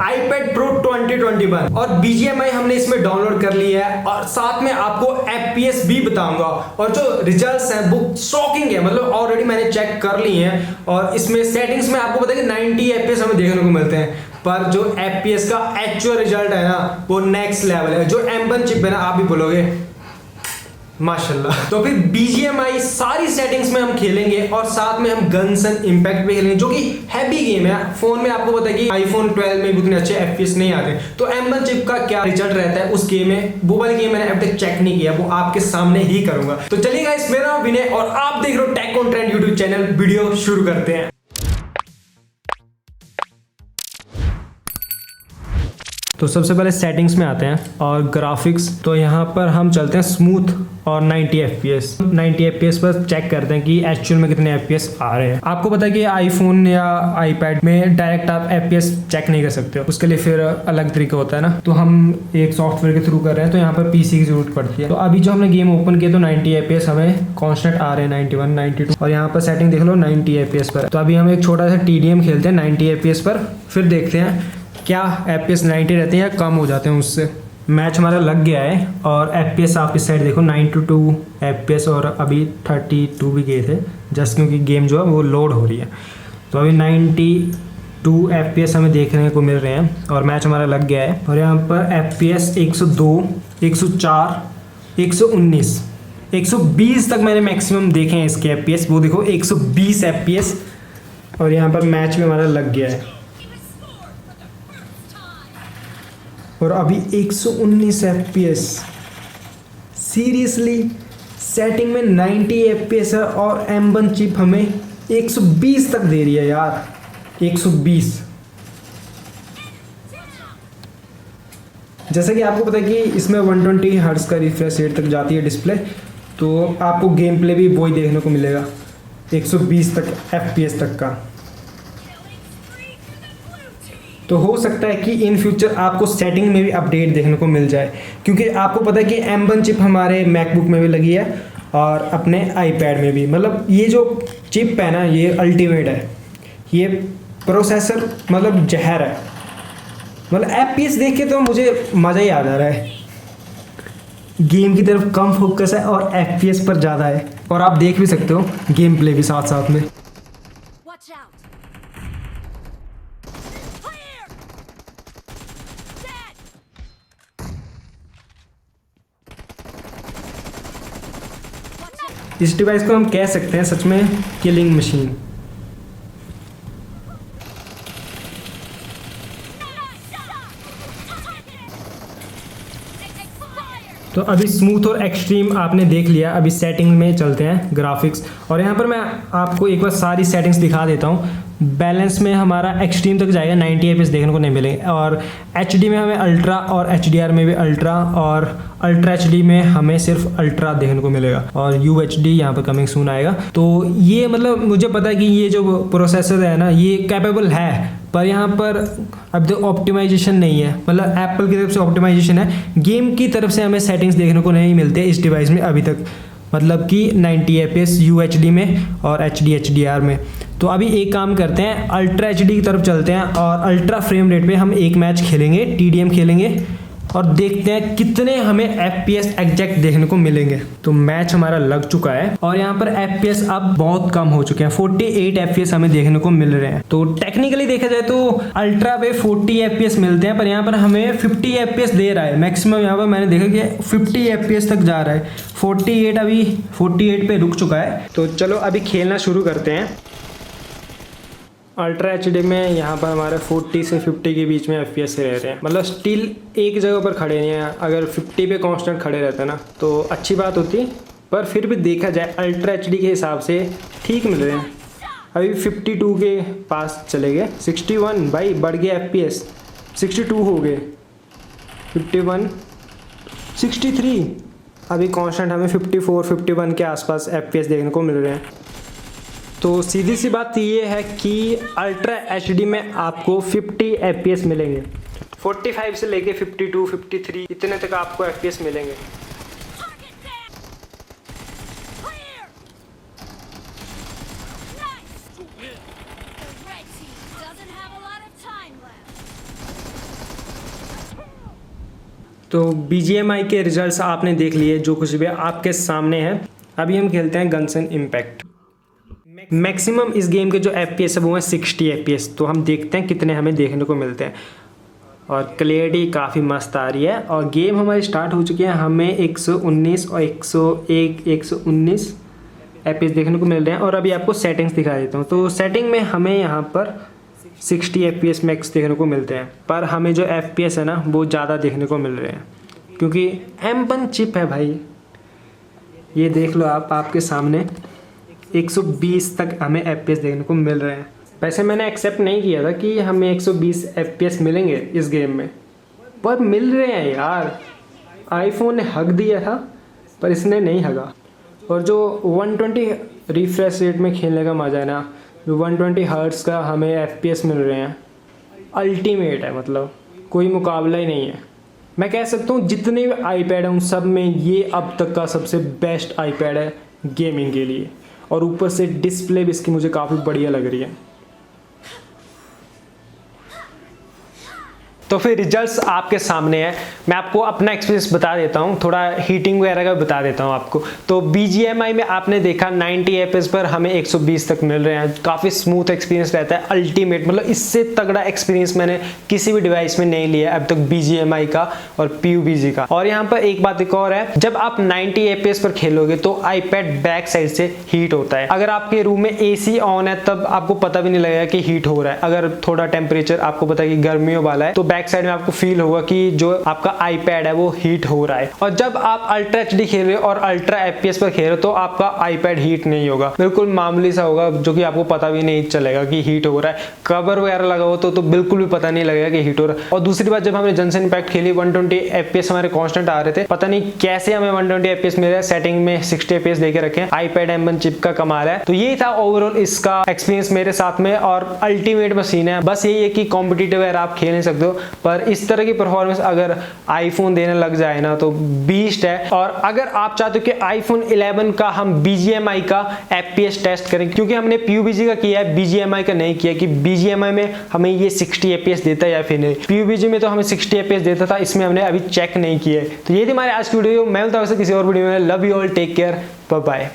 iPad Pro 2021 और BGMI हमने इसमें डाउनलोड कर लिया है और साथ में आपको FPS भी बताऊंगा और जो रिजल्ट्स हैं वो शॉकिंग है, मतलब ऑलरेडी मैंने चेक कर लिए हैं और इसमें सेटिंग्स में आपको पता है कि 90 FPS हमें देखने को मिलते हैं, पर जो FPS का एक्चुअल रिजल्ट है ना वो नेक्स्ट लेवल है। जो M1 चिप है ना, आप भी बोलोगे माशाल्लाह। तो फिर BGMI सारी सेटिंग्स में हम खेलेंगे और साथ में हम गन्सन इम्पैक्ट भी खेलेंगे, जो कि हैवी गेम है। फोन में आपको पता है कि iPhone 12 में भी उतने अच्छे FPS नहीं आते, तो M1 चिप का क्या रिजल्ट रहता है उस गेम में, वो वाली गेम मैंने अब तक चेक नहीं किया, वो आपके सामने ही करूंगा। तो चलिए गाइस, मेरा नाम विनय और आप देख रहे हो Tech On Trend YouTube channel. Video शुरू करते हैं। तो सबसे पहले सेटिंग्स में आते हैं और ग्राफिक्स, तो यहाँ पर हम चलते हैं स्मूथ और 90 FPS पर चेक करते हैं कि एक्चुअल में कितने FPS आ रहे हैं। आपको पता है कि आईफोन या आईपैड में डायरेक्ट आप FPS चेक नहीं कर सकते हो, उसके लिए फिर अलग तरीका होता है ना, तो हम एक सॉफ्टवेयर के थ्रू कर रहे हैं, तो यहाँ पर PC की जरूरत पड़ती है। तो अभी जो हमने गेम ओपन किया तो 90 FPS हमें कॉन्स्टेंट आ रहे हैं, 91, 92 और यहाँ पर सेटिंग देख लो 90 FPS पर। तो अभी हम एक छोटा सा TDM खेलते हैं 90 FPS पर, फिर देखते हैं क्या FPS 90 रहते हैं या कम हो जाते हैं उससे। मैच हमारा लग गया है और FPS आप इस साइड देखो 92 FPS और अभी 32 भी गए थे, जस्ट क्योंकि गेम जो है वो लोड हो रही है। तो अभी 92 FPS हमें देखने को मिल रहे हैं और मैच हमारा लग गया है। और यहाँ पर FPS 102, 104, 119, 120 तक मैंने मैक्सिमम देखे हैं इसके FPS, वो देखो 120 FPS और यहाँ पर मैच में हमारा लग गया है। और अभी 119 FPS, सीरियसली सेटिंग में 90 FPS है और M1 चिप हमें 120 तक दे रही है यार, 120। जैसा कि आपको पता है कि इसमें 120 हर्ट्ज का रिफ्रेश रेट तक जाती है डिस्प्ले, तो आपको गेम प्ले भी वही देखने को मिलेगा 120 तक FPS तक का। तो हो सकता है कि इन फ्यूचर आपको सेटिंग में भी अपडेट देखने को मिल जाए, क्योंकि आपको पता है कि M1 चिप हमारे मैकबुक में भी लगी है और अपने आईपैड में भी। मतलब ये जो चिप है ना ये अल्टीमेट है, ये प्रोसेसर मतलब जहर है। मतलब FPS देख के तो मुझे मज़ा ही आ जा रहा है। गेम की तरफ कम फोकस है और FPS पर ज़्यादा है, और आप देख भी सकते हो गेम प्ले भी साथ साथ में। इस डिवाइस को हम कह सकते हैं सच में किलिंग मशीन। तो अभी स्मूथ और एक्सट्रीम आपने देख लिया, अभी सेटिंग में चलते हैं ग्राफिक्स, और यहाँ पर मैं आपको एक बार सारी सेटिंग्स दिखा देता हूँ। बैलेंस में हमारा एक्सट्रीम तक जाएगा, 90 FPS देखने को नहीं मिलेंगे, और HD में हमें अल्ट्रा और HDR में भी अल्ट्रा, और अल्ट्रा HD में हमें सिर्फ अल्ट्रा देखने को मिलेगा, और UHD यहाँ पर कमिंग सून आएगा। तो ये मतलब मुझे पता है कि ये जो प्रोसेसर है ना ये कैपेबल है, पर यहाँ पर अब तो ऑप्टिमाइजेशन नहीं है, मतलब एप्पल की तरफ से ऑप्टिमाइजेशन है, गेम की तरफ से हमें सेटिंग्स देखने को नहीं मिलते इस डिवाइस में अभी तक, मतलब कि 90 FPS UHD में और HD HDR में। तो अभी एक काम करते हैं, अल्ट्रा HD की तरफ चलते हैं और अल्ट्रा फ्रेम रेट पे हम एक मैच खेलेंगे, TDM खेलेंगे और देखते हैं कितने हमें FPS एग्जैक्ट देखने को मिलेंगे। तो मैच हमारा लग चुका है और यहाँ पर FPS अब बहुत कम हो चुके हैं, 48 FPS हमें देखने को मिल रहे हैं। तो टेक्निकली देखा जाए तो अल्ट्रा पे 40 FPS मिलते हैं, पर यहाँ पर हमें 50 FPS दे रहा है मैक्सिमम। यहाँ पर मैंने देखा कि 50 FPS तक जा रहा है, 48 अभी 48 पे रुक चुका है। तो चलो अभी खेलना शुरू करते हैं। अल्ट्रा HD में यहाँ पर हमारे 40 से 50 के बीच में FPS रह रहे हैं, मतलब स्टिल एक जगह पर खड़े नहीं हैं। अगर 50 पे कांस्टेंट खड़े रहते ना तो अच्छी बात होती, पर फिर भी देखा जाए अल्ट्रा HD के हिसाब से ठीक मिल रहे हैं। अभी 52 के पास चले गए, 61 भाई बढ़ गया FPS, 62 हो गए, 51, 63, अभी कांस्टेंट हमें 54, 51 के आसपास FPS देखने को मिल रहे हैं। तो सीधी सी बात ये है कि अल्ट्रा HD में आपको 50 FPS मिलेंगे, 45 से लेके 52, 53 इतने तक आपको FPS मिलेंगे। तो BGMI के रिजल्ट्स आपने देख लिए, जो कुछ भी आपके सामने है। अभी हम खेलते हैं गन्सन इम्पैक्ट। मैक्सिमम इस गेम के जो FPS है वो है 60 FPS। तो हम देखते हैं कितने हमें देखने को मिलते हैं। और क्लियरिटी काफ़ी मस्त आ रही है और गेम हमारी स्टार्ट हो चुकी है। हमें 119 और 101 119 FPS देखने को मिल रहे हैं। और अभी आपको सेटिंग्स दिखा देता हूँ। तो सेटिंग में हमें यहाँ पर 60 FPS मैक्स देखने को मिलते हैं, पर हमें जो FPS है ना वो ज़्यादा देखने को मिल रहे हैं क्योंकि M1 चिप है भाई। ये देख लो आप, आपके सामने 120 तक हमें FPS देखने को मिल रहे हैं। वैसे मैंने एक्सेप्ट नहीं किया था कि हमें 120 FPS मिलेंगे इस गेम में, पर मिल रहे हैं यार। आईफोन ने हक दिया था पर इसने नहीं हगा। और जो 120 रिफ्रेश रेट में खेलने का मज़ा है ना, जो 120 हर्ट्ज़ का हमें FPS मिल रहे हैं, अल्टीमेट है। मतलब कोई मुकाबला ही नहीं है। मैं कह सकता हूँ जितने भी आईपैड हैं उन सब में ये अब तक का सबसे बेस्ट आईपैड है गेमिंग के लिए। और ऊपर से डिस्प्ले भी इसकी मुझे काफ़ी बढ़िया लग रही है। तो फिर रिजल्ट्स आपके सामने है। मैं आपको अपना एक्सपीरियंस बता देता हूँ, थोड़ा हीटिंग वगैरह का बता देता हूँ आपको। तो BGMI में आपने देखा 90 FPS पर हमें 120 तक मिल रहे हैं। काफ़ी स्मूथ एक्सपीरियंस रहता है, अल्टीमेट। मतलब इससे तगड़ा एक्सपीरियंस मैंने किसी भी डिवाइस में नहीं लिया अब तक BGMI का और PUBG का। और यहाँ पर एक बात एक और है, जब आप 90 FPS पर खेलोगे तो iPad बैक साइड से हीट होता है। अगर आपके रूम में AC ऑन है तब आपको पता भी नहीं लगेगा कि हीट हो रहा है। अगर थोड़ा टेम्परेचर आपको पता है कि गर्मियों वाला है तो बैक साइड में आपको फील होगा कि जो आपका आईपैड है वो हीट हो रहा है। और जब आप अल्ट्रा HD खेल रहे हो और अल्ट्रा FPS पर खेल रहे हो तो आपका आईपैड हीट नहीं होगा, बिल्कुल मामूली सा होगा, जो कि आपको पता भी नहीं चलेगा कि हीट हो रहा है। कवर वगैरह लगा हो तो बिल्कुल भी पता नहीं लगेगा कि हीट हो रहा है। और दूसरी बात, जब हमने गन्सन इम्पैक्ट खेली 120 FPS हमारे कॉन्स्टेंट आ रहे थे, पता नहीं कैसे हमें 120 FPS मिल रहा है। सेटिंग में 60 FPS देके रखे हैं, iPad M1 चिप का कमाल है। तो ये था ओवरऑल इसका एक्सपीरियंस मेरे साथ में, और अल्टीमेट मशीन है। बस यही है कि कॉम्पिटिटिव है, आप खेल नहीं सकते हो, पर इस तरह की परफॉर्मेंस अगर आईफोन देने लग जाए ना तो बीस्ट है। और अगर आप चाहते हो कि आईफोन 11 का हम BGMI का FPS टेस्ट करें, क्योंकि हमने PUBG का किया है, BGMI का नहीं किया, कि BGMI में हमें ये 60 FPS देता है या फिर नहीं। PUBG में तो हमें 60 FPS देता था, इसमें हमने अभी चेक नहीं किया है। तो ये थी हमारी आज की वीडियो। मैं मिलता हूं किसी और वीडियो में। Love you all, take care, bye bye.